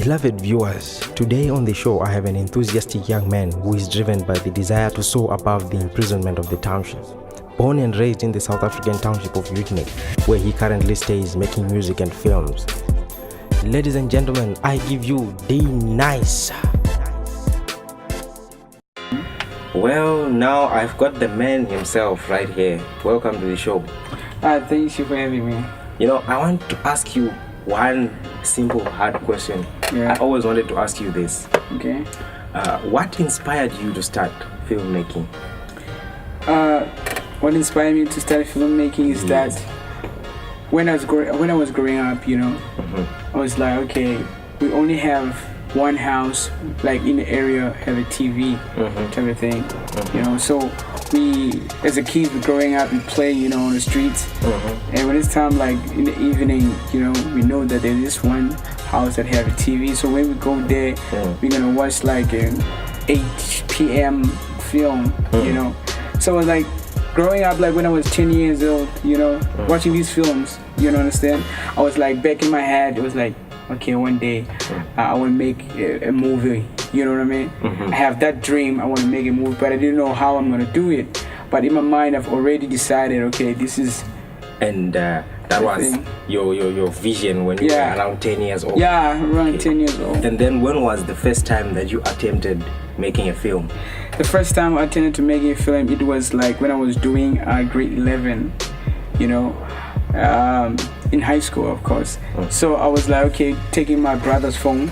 Beloved viewers, today on the show I have an enthusiastic young man who is driven by the desire to soar above the imprisonment of the township. Born and raised in the South African township of Utenek, where he currently stays making music and films. Ladies and gentlemen, I give you D-Nice. Well, now I've got the man himself right here. Welcome to the show. Thank you for having me. You know, I want to ask you one simple, hard question. Yeah. I always wanted to ask you this. Okay. What inspired you to start filmmaking? What inspired me to start filmmaking is that when I was growing up, I was like, okay, we only have one house, like in the area, have a TV, type of thing, So we, as a kid, growing up, we play, on the streets, and when it's time, like in the evening, we know that there is one house that have a TV. So when we go there, we're gonna watch like an 8 p.m. film, So it was like growing up, like when I was 10 years old, watching these films, understand? I was like, back in my head, it was like, okay, one day I want to make a movie, you know what I mean? I have that dream, I want to make a movie, but I didn't know how I'm going to do it. But in my mind, I've already decided, okay, this is... And that was your vision when you were around 10 years old? Yeah, around 10 years old. And then when was the first time that you attempted making a film? The first time I attempted to make a film, it was like when I was doing grade 11, in high school, of course. So I was like, okay, taking my brother's phone.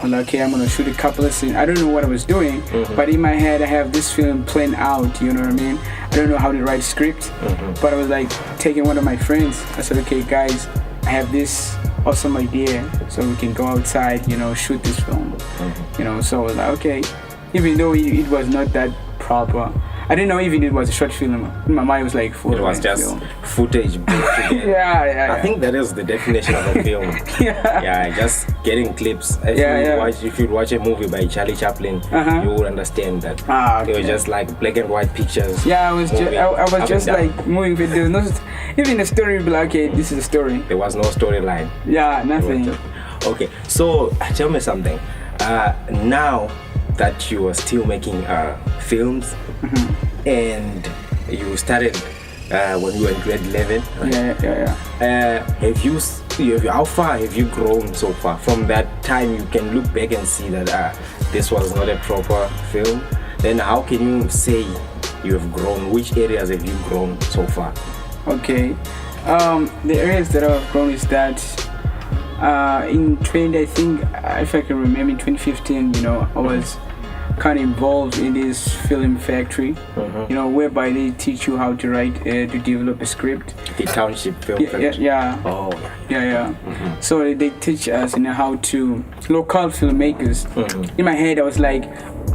I'm like, okay, I'm gonna shoot a couple of scenes. I don't know what I was doing, but in my head I have this film planned out, you know what I mean? I don't know how to write script, but I was like taking one of my friends. I said, okay guys, I have this awesome idea, so we can go outside, shoot this film. So I was like, okay, even though it was not that proper, I didn't know even it was a short film. In my mind, it was like full. It was just film. Footage put together. Yeah. I think that is the definition of a film. Just getting clips. If you watch a movie by Charlie Chaplin, you will understand that. It was just like black and white pictures. Yeah, I was just like moving. There was no, even the story would be like, okay, this is a story. There was no storyline. Yeah, nothing. Okay, so tell me something. Now that you are still making films, and you started when you were in grade 11, right? How far have you grown so far? From that time, you can look back and see that this was not a proper film. Then how can you say you have grown? Which areas have you grown so far? Okay, the areas that I've grown is that in 20, I think, if I can remember, in 2015, I was kind of involved in this film factory, whereby they teach you how to write, to develop a script. The township film factory. Yeah. Oh. Yeah. So they teach us, how to local filmmakers. In my head, I was like,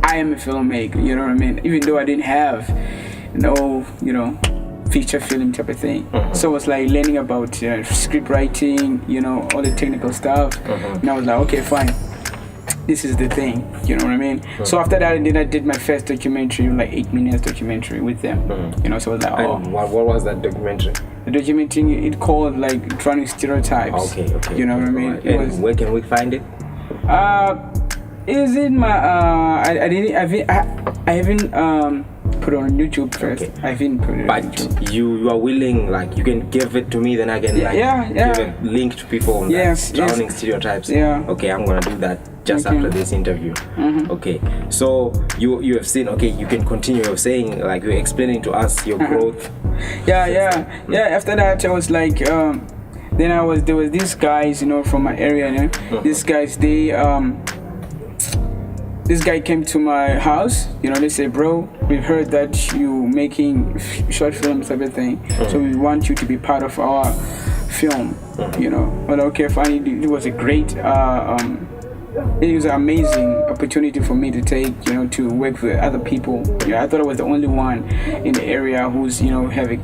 I am a filmmaker. You know what I mean? Even though I didn't have no, feature film type of thing. So I was like learning about script writing, all the technical stuff. And I was like, okay, fine. This is the thing, you know what I mean? So after that, then I did my first documentary, like 8 minutes documentary with them. So I was like, And what was that documentary? The documentary, it called like Drowning Stereotypes. Okay. You know what I mean? And where can we find it? Is it my I haven't put it on YouTube first. Okay. I haven't put it on YouTube. But you are willing, like you can give it to me, then I can give a link to people on that Drowning Stereotypes. Yeah. Okay, I'm gonna do that just after this interview. Okay, so you have seen, okay, you can continue. You're saying, like, you're explaining to us your growth. After that, I was like, then there was these guys, from my area. These guys, this guy came to my house. They said, bro, we heard that you making short films, everything. So we want you to be part of our film. But okay, fine. It was a great. It was an amazing opportunity for me to take, to work with other people. I thought I was the only one in the area who's, have a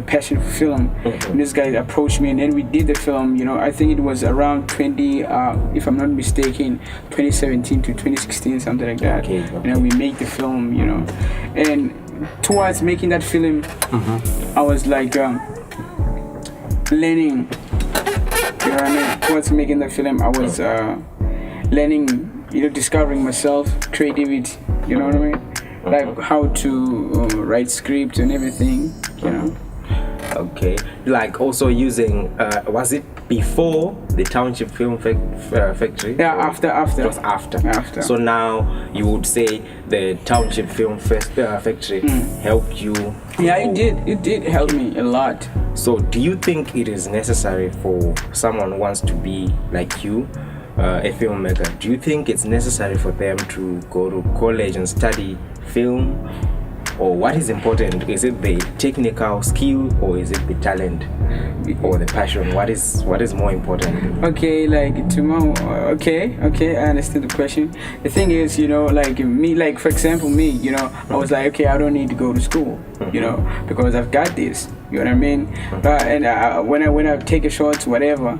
passion for film. And this guy approached me, and then we did the film. I think it was around 20, if I'm not mistaken, 2017 to 2016, something like that. Okay. We made the film, and towards making that film, I was like learning. Towards making the film, I was learning, discovering myself, creativity. You know what I mean? Like how to write scripts and everything. Okay, like also using, was it before the Township Film Factory? Yeah, after. It was after. So now you would say the Township Film Factory helped you? Yeah, it did help me a lot. So do you think it is necessary for someone who wants to be like you, a filmmaker? Do you think it's necessary for them to go to college and study film? Or what is important? Is it the technical skill, or is it the talent, or the passion? What is more important? Okay, like tomorrow. Okay, I understand the question. The thing is, like me, like for example, me, I was like, okay, I don't need to go to school, because I've got this. You know what I mean? And when I take a shot, whatever,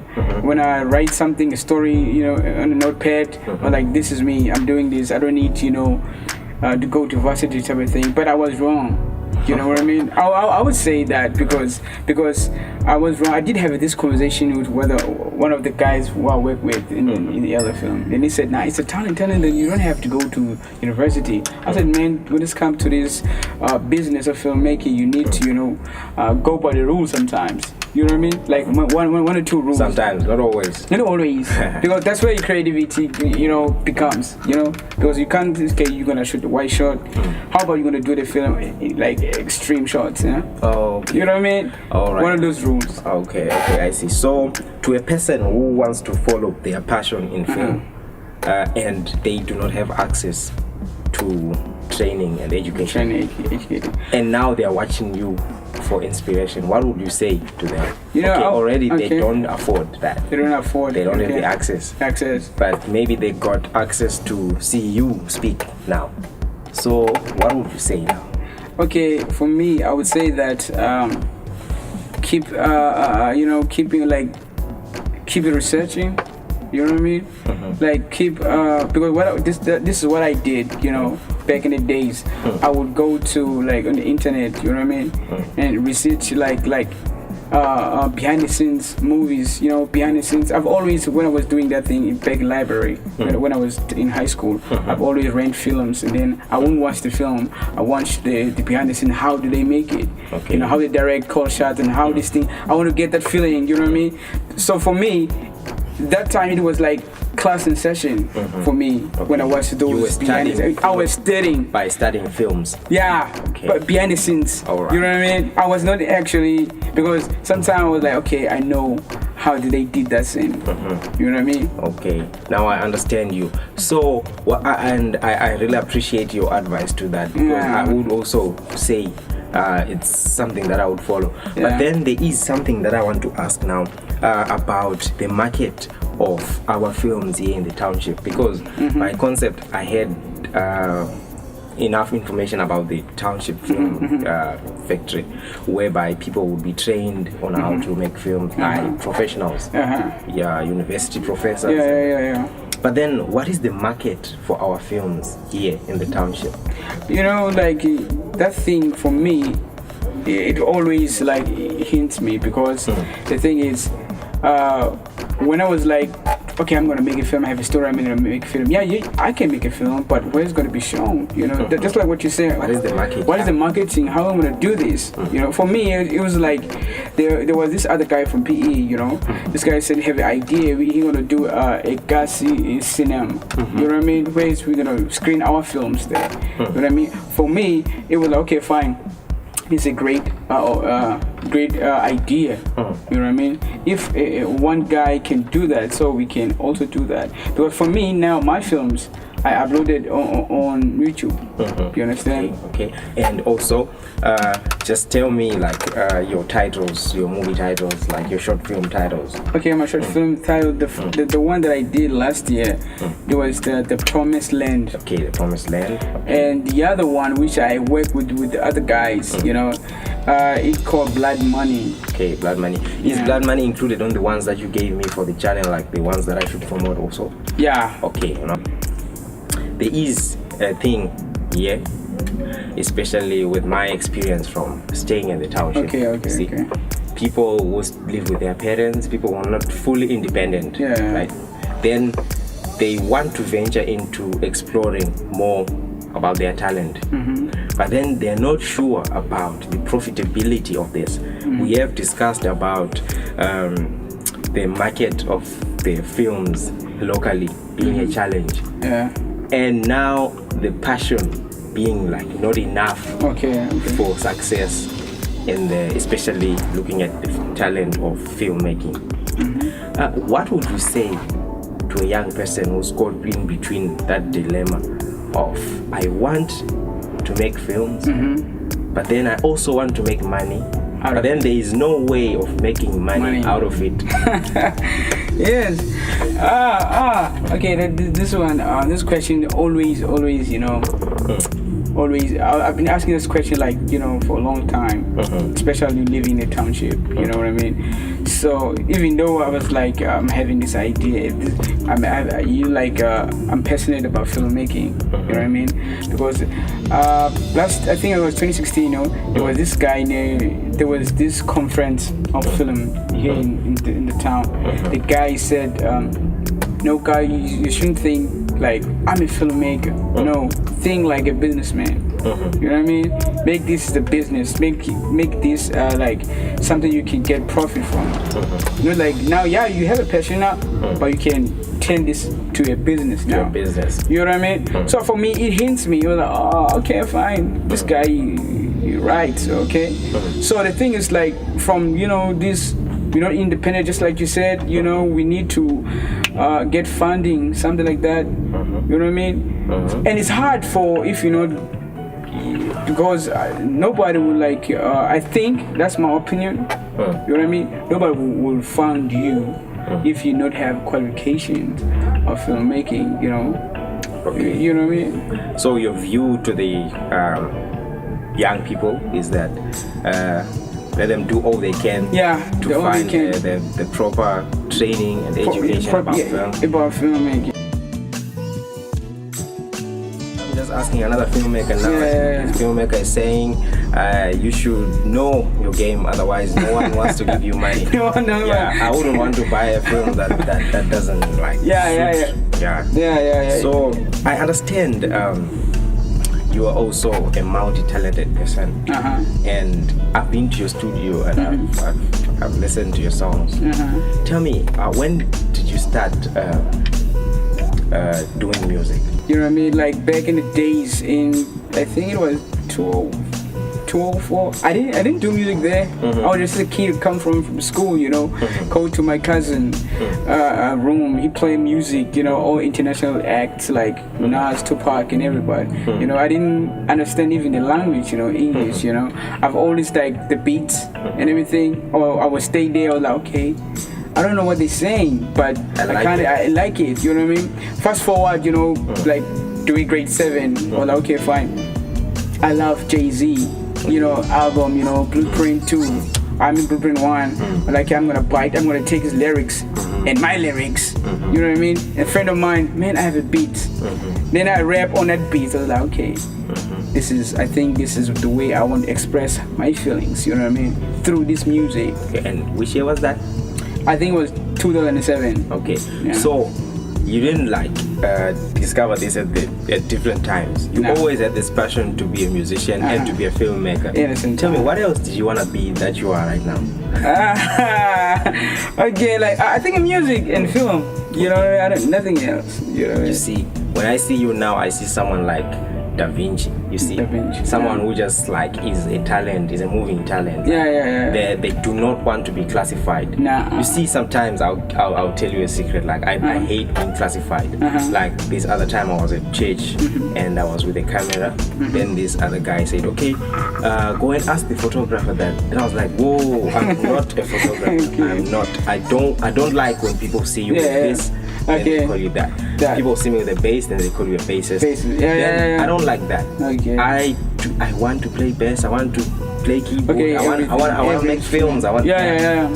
when I write something, a story, on a notepad, or like this is me, I'm doing this. I don't need, to go to varsity type of thing. But I was wrong. You know what I mean? I would say that because I was wrong. I did have this conversation with one of the guys who I work with in the other film, and he said, "Nah, it's a talent. Then you don't have to go to university." I said, "Man, when it's come to this business of filmmaking, you need to go by the rules sometimes." You know what I mean? Like one or two rules. Sometimes, not always. Not always, because that's where your creativity, becomes. Because you can't. Okay, you're gonna shoot the white shot. How about you're gonna do the film like extreme shots? Yeah. Oh. Okay. You know what I mean? All right. One of those rules. Okay, I see. So, to a person who wants to follow their passion in film, and they do not have access to training and education, and now they are watching you for inspiration, what would you say to them? Already they don't afford that. They don't afford. They don't have the access. But maybe they got access to see you speak now. So what would you say now? Okay, for me, I would say that keep researching. You know what I mean? Like keep because this is what I did. Back in the days, I would go to like on the internet. You know what I mean? And research like behind the scenes movies. Behind the scenes. I've always, when I was doing that thing in back library, when I was in high school, I've always rent films, and then I wouldn't watch the film. I watched the behind the scenes. How do they make it? Okay. How they direct, call shots, and how this thing. I want to get that feeling. You know what I mean? So for me, that time it was like class in session for me when I watched those behind the scenes. I was studying by studying films. Yeah, but behind the scenes. All right. You know what I mean? I was not actually, because sometimes I was like, okay, I know how they did that scene. You know what I mean? Okay, now I understand you. So, I really appreciate your advice to that, because I would also say it's something that I would follow. But then there is something that I want to ask now about the market of our films here in the township, because by concept I had enough information about the township film factory, whereby people would be trained on how to make films by professionals, university professors. But then, what is the market for our films here in the township? Like that thing for me, it always like hints me, because the thing is, when I was like, okay, I'm gonna make a film, I have a story, I'm gonna make a film. Yeah, I can make a film, but where it's gonna be shown? Just like what you said. What is the market? What is the marketing? How am I gonna do this? For me, it was like there was this other guy from PE. This guy said, have an idea. He gonna do a Gasi cinema. You know what I mean? Where we're gonna screen our films there. You know what I mean? For me, it was like, okay, fine. It's a great idea. You know what I mean? If one guy can do that, so we can also do that. But for me now, my films, I uploaded on YouTube. You understand? Okay. And also, just tell me like your titles, your movie titles, like your short film titles. Okay, my short film title, the one that I did last year, it was the Promised Land. Okay, The Promised Land. Okay. And the other one, which I work with the other guys, it's called Blood Money. Okay, Blood Money. Is Blood Money included on the ones that you gave me for the channel, like the ones that I should promote also? Yeah. Okay. There is a thing here, especially with my experience from staying in the township. Okay. People who live with their parents, people who are not fully independent. Yeah. Right? Then they want to venture into exploring more about their talent, but then they're not sure about the profitability of this. We have discussed about the market of the films locally being a challenge, and now the passion being like not enough for success, and especially looking at the talent of filmmaking. What would you say to a young person who's caught in between that dilemma of I want to make films, but then I also want to make money, but then there is no way of making money out of it? Yes. Okay. This question always, always. I've been asking this question for a long time, especially living in a township. You know what I mean? So even though I was I'm having this idea, I'm passionate about filmmaking. You know what I mean? Because I think it was 2016. There was this guy there was this conference of film here in the town. The guy said, "No, guy, you shouldn't think like I'm a filmmaker. No, think like a businessman. You know what I mean? Make this the business. Make this something you can get profit from. Now, you have a passion now, but you can turn this to a business now. You know what I mean? So for me, it hints me. You're like, oh, okay, fine. This guy, you're right. Okay. So the thing is from this. Independent, just like you said, we need to get funding, something like that. You know what I mean? And it's hard because nobody will I think that's my opinion. You know what I mean? Nobody will fund you if you not have qualifications of filmmaking. Okay. You know what I mean? So your view to the young people is that let them do all they can to find the proper training and education about filmmaking. I'm just asking another filmmaker now. This filmmaker is saying you should know your game, otherwise no one wants to give you money. I wouldn't want to buy a film that doesn't suit. So I understand you are also a multi-talented person, and I've been to your studio and I've listened to your songs. Tell me, when did you start doing music? You know what I mean? Back in the days, I think it was 204. I didn't do music there. I was just a kid come from school, go to my cousin room. He played music, all international acts like Nas, Tupac, and everybody. I didn't understand even the language, English. I've always the beats and everything. Or I would stay there. I was like, okay, I don't know what they're saying, but I like it. You know what I mean? Fast forward, doing grade 7. I was like, okay, fine. I love Jay-Z. Album, Blueprint 2, Blueprint 1. I'm gonna bite, I'm gonna take his lyrics and my lyrics. You know what I mean? A friend of mine, man, I have a beat. Then I rap on that beat. I was like, okay, I think this is the way I want to express my feelings, you know what I mean? Through this music. Okay, and which year was that? I think it was 2007. Okay, so you didn't discover this at different times. You always had this passion to be a musician and to be a filmmaker. Tell me, what else did you want to be that you are right now? Okay, I think music and film. Nothing else. You see, when I see you now, I see someone like Da Vinci. You see, someone who just is a talent, is a moving talent. They do not want to be classified. You see, sometimes I'll tell you a secret. I hate being classified. This other time I was at church and I was with a camera. Then this other guy said, okay, go and ask the photographer that. And I was like, whoa, I'm not a photographer. I'm not. I don't like when people see you with this. Then they call you that. People see me with a bass, then they call you a bassist. I don't like that. I want to play bass. I want to play keyboard. I want to make films.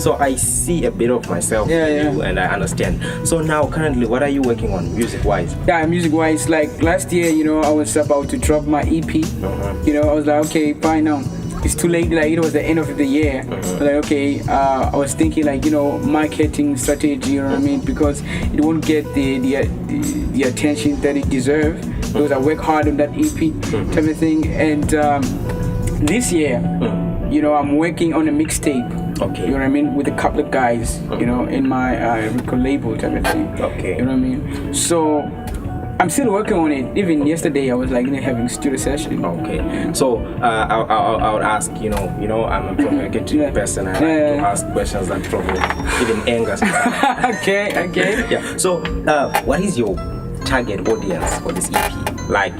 So I see a bit of myself in you, and I understand. So now, currently, what are you working on, music-wise? Music-wise, last year, I was about to drop my EP. I was like, okay, fine now. it's too late. Like it was the end of the year. Like okay, I was thinking like marketing strategy. You know what I mean? Because it won't get the attention that it deserves. Because I work hard on that EP type of thing. And this year, I'm working on a mixtape. Okay. You know what I mean? With a couple of guys, in my record label type of thing. Okay. You know what I mean? So I'm still working on it. Even yesterday, I was like having a studio session. Okay. So I would ask, I'm a provocative person. I like to ask questions that provoke, even anger. Okay. Yeah. So what is your target audience for this EP? Like,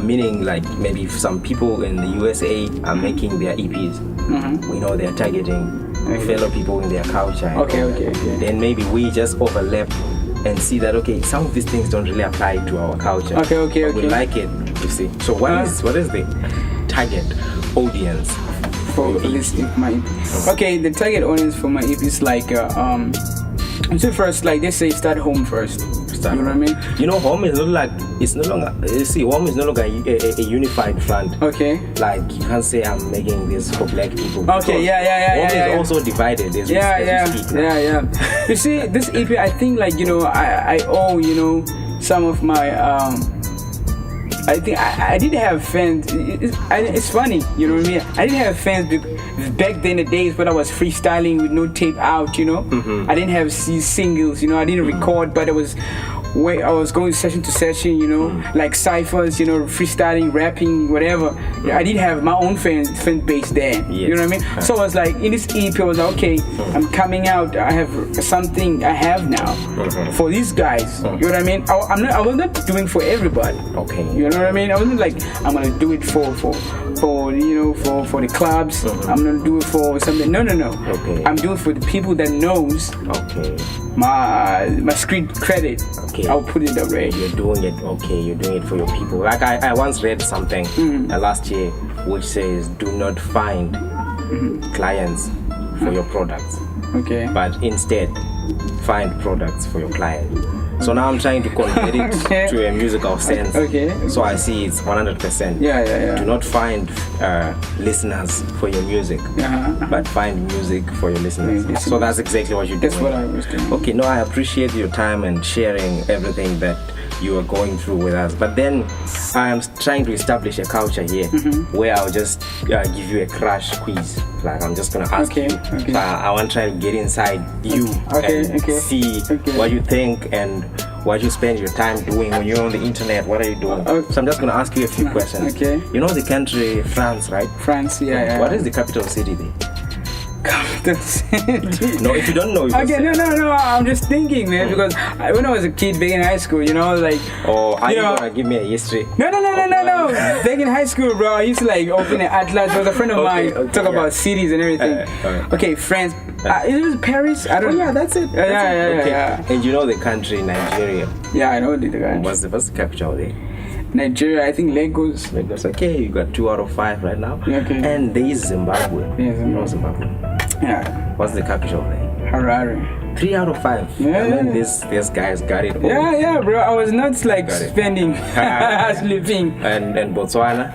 meaning like maybe some people in the USA are making their EPs. We know they're targeting fellow people in their culture. Okay. Then maybe we just overlap and see that some of these things don't really apply to our culture. Okay. We like it, you see. So what is the target audience for this my EP? Okay, the target audience for my EP is like so first, like they say, start home first. You know what I mean? Home is home is no longer a unified front. Okay. Like you can't say I'm making this for black people. Okay, yeah. Home is also divided. As we speak now. Yeah. You see, this EP, I think like I owe some of my I think I didn't have fans. It's funny, you know what I mean? I didn't have fans back then, the days when I was freestyling with no tape out, I didn't have singles, I didn't record, but I was going session to session, like ciphers, freestyling, rapping, whatever. I didn't have my own fan base there. Yes. You know what I mean? So I was like, in this EP, I was like, okay, I'm coming out. I have something I have now for these guys. You know what I mean? I was not doing for everybody. Okay. You know what I mean? I wasn't like I'm gonna do it for the clubs. I'm gonna do it for something. No. Okay. I'm doing it for the people that knows. Okay. My street credit. Okay. I'll put it that way. You're doing it. Okay. You're doing it for your people. Like I once read something last year which says, "Do not find clients for your products. Okay. But instead, find products for your client." So now I'm trying to convert it to a musical sense. Okay. So I see it's 100%. Yeah. Do not find listeners for your music, but find music for your listeners. Yeah, so that's exactly what you're doing. That's what I was doing. Okay, no, I appreciate your time and sharing everything that you are going through with us. But then I am trying to establish a culture here where I'll just give you a crash quiz. Like I'm just gonna ask you. Okay. I want to try to get inside you and see what you think and what you spend your time doing when you're on the internet. What are you doing? So I'm just gonna ask you a few questions. Okay. You know the country France, right? France, yeah. What is the capital city there? Capital city. No, if you don't know. You okay, no. I'm just thinking, man, because when I was a kid back in high school, like. Oh, are you gonna give me a history? No. Back in high school, bro, I used to like open an atlas. There was a friend of mine talk about cities and everything. Okay, France. It was Paris. I don't know. Yeah, that's it. Yeah. And you know the country Nigeria? Yeah, I know the country. What's the capital there? Nigeria, I think Lagos. Okay, you got 2 out of 5 right now. Okay. And there is Zimbabwe. Yeah, Zimbabwe. You know Zimbabwe? Yeah. What's the capital there? Harare. 3 out of 5. Yeah. And then this guy's got it all. Yeah, bro. I was not like spending, sleeping. And Botswana?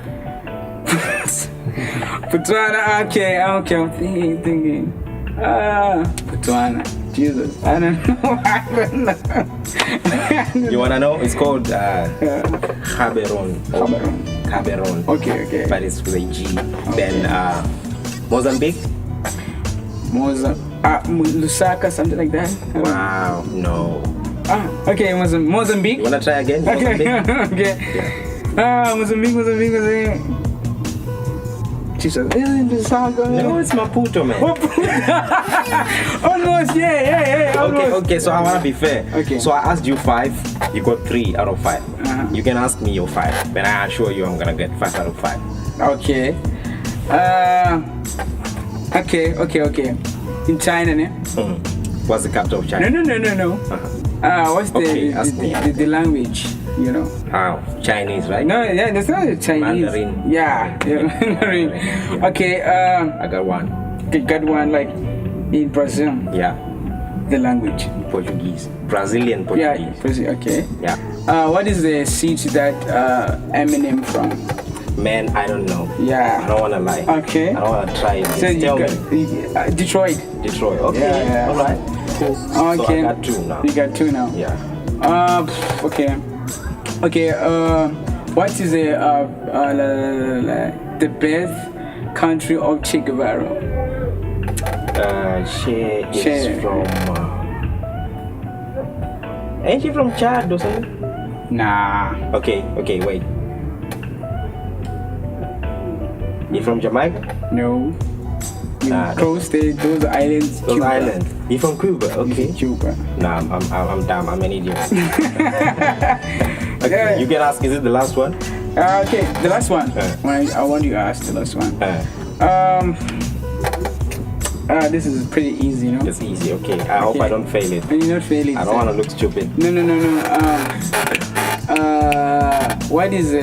Botswana, okay. I'm thinking. Botswana. Jesus, I don't know. You wanna know? It's called Gaborone. Gaborone. Okay. But it's with a G. Then Mozambique. Lusaka, something like that. Wow, no. Okay, Mozambique. You wanna try again? Okay. Yeah. Mozambique. Jesus. No, it's Maputo, man. Almost, yeah. Almost. Okay, so I wanna be fair. Okay. So I asked you 5, you got 3 out of 5. You can ask me your 5, then I assure you I'm gonna get 5 out of 5. Okay. Okay. In China, ne? What's the capital of China? No. What's the language? Chinese, right? No, yeah, that's not Chinese. Mandarin. Yeah, Mandarin. Okay. I got one. You got one like in Brazil. Yeah. The language. Portuguese. Brazilian Portuguese. Yeah, okay. Yeah. What is the city that Eminem from? Man, I don't know. I Yeah. don't want to lie. Okay. I don't want to try it. So Just you tell got me. Detroit. Detroit. Okay. Yeah. All right. Cool. Okay. So I got 2 now. You got 2 now. Yeah. Okay. Okay. What is the birth country of Che Guevara? She is She- from. Ain't she from Chad or something? Nah. Okay. Wait. You from Jamaica? No. You Nah. crossed those islands. Those Cuba. islands. You from Cuba? Okay. Cuba. Nah, I'm dumb. I'm an idiot. Okay. Yeah. You can ask. Is it the last one? Okay, the last one. Uh. I want you to ask the last one. Uh, This is pretty easy, you know. it's easy. Okay. I hope I don't fail it. And you not fail it. I don't want to look stupid. No. What is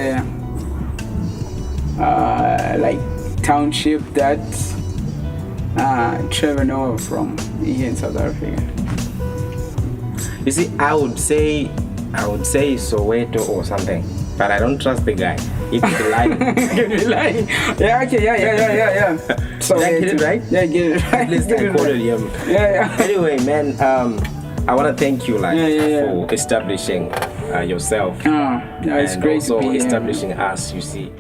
like township that Trevor Noah from here in South Africa? You see, I would say Soweto or something, but I don't trust the guy. If he's lying, Yeah. Okay. Yeah. So did I get it right? Yeah, get it right. At least Get I it quoted right. him. Yeah. Anyway, man, I want to thank you, like, Yeah. for establishing yourself Yeah, it's and great also to be here. establishing us. You see.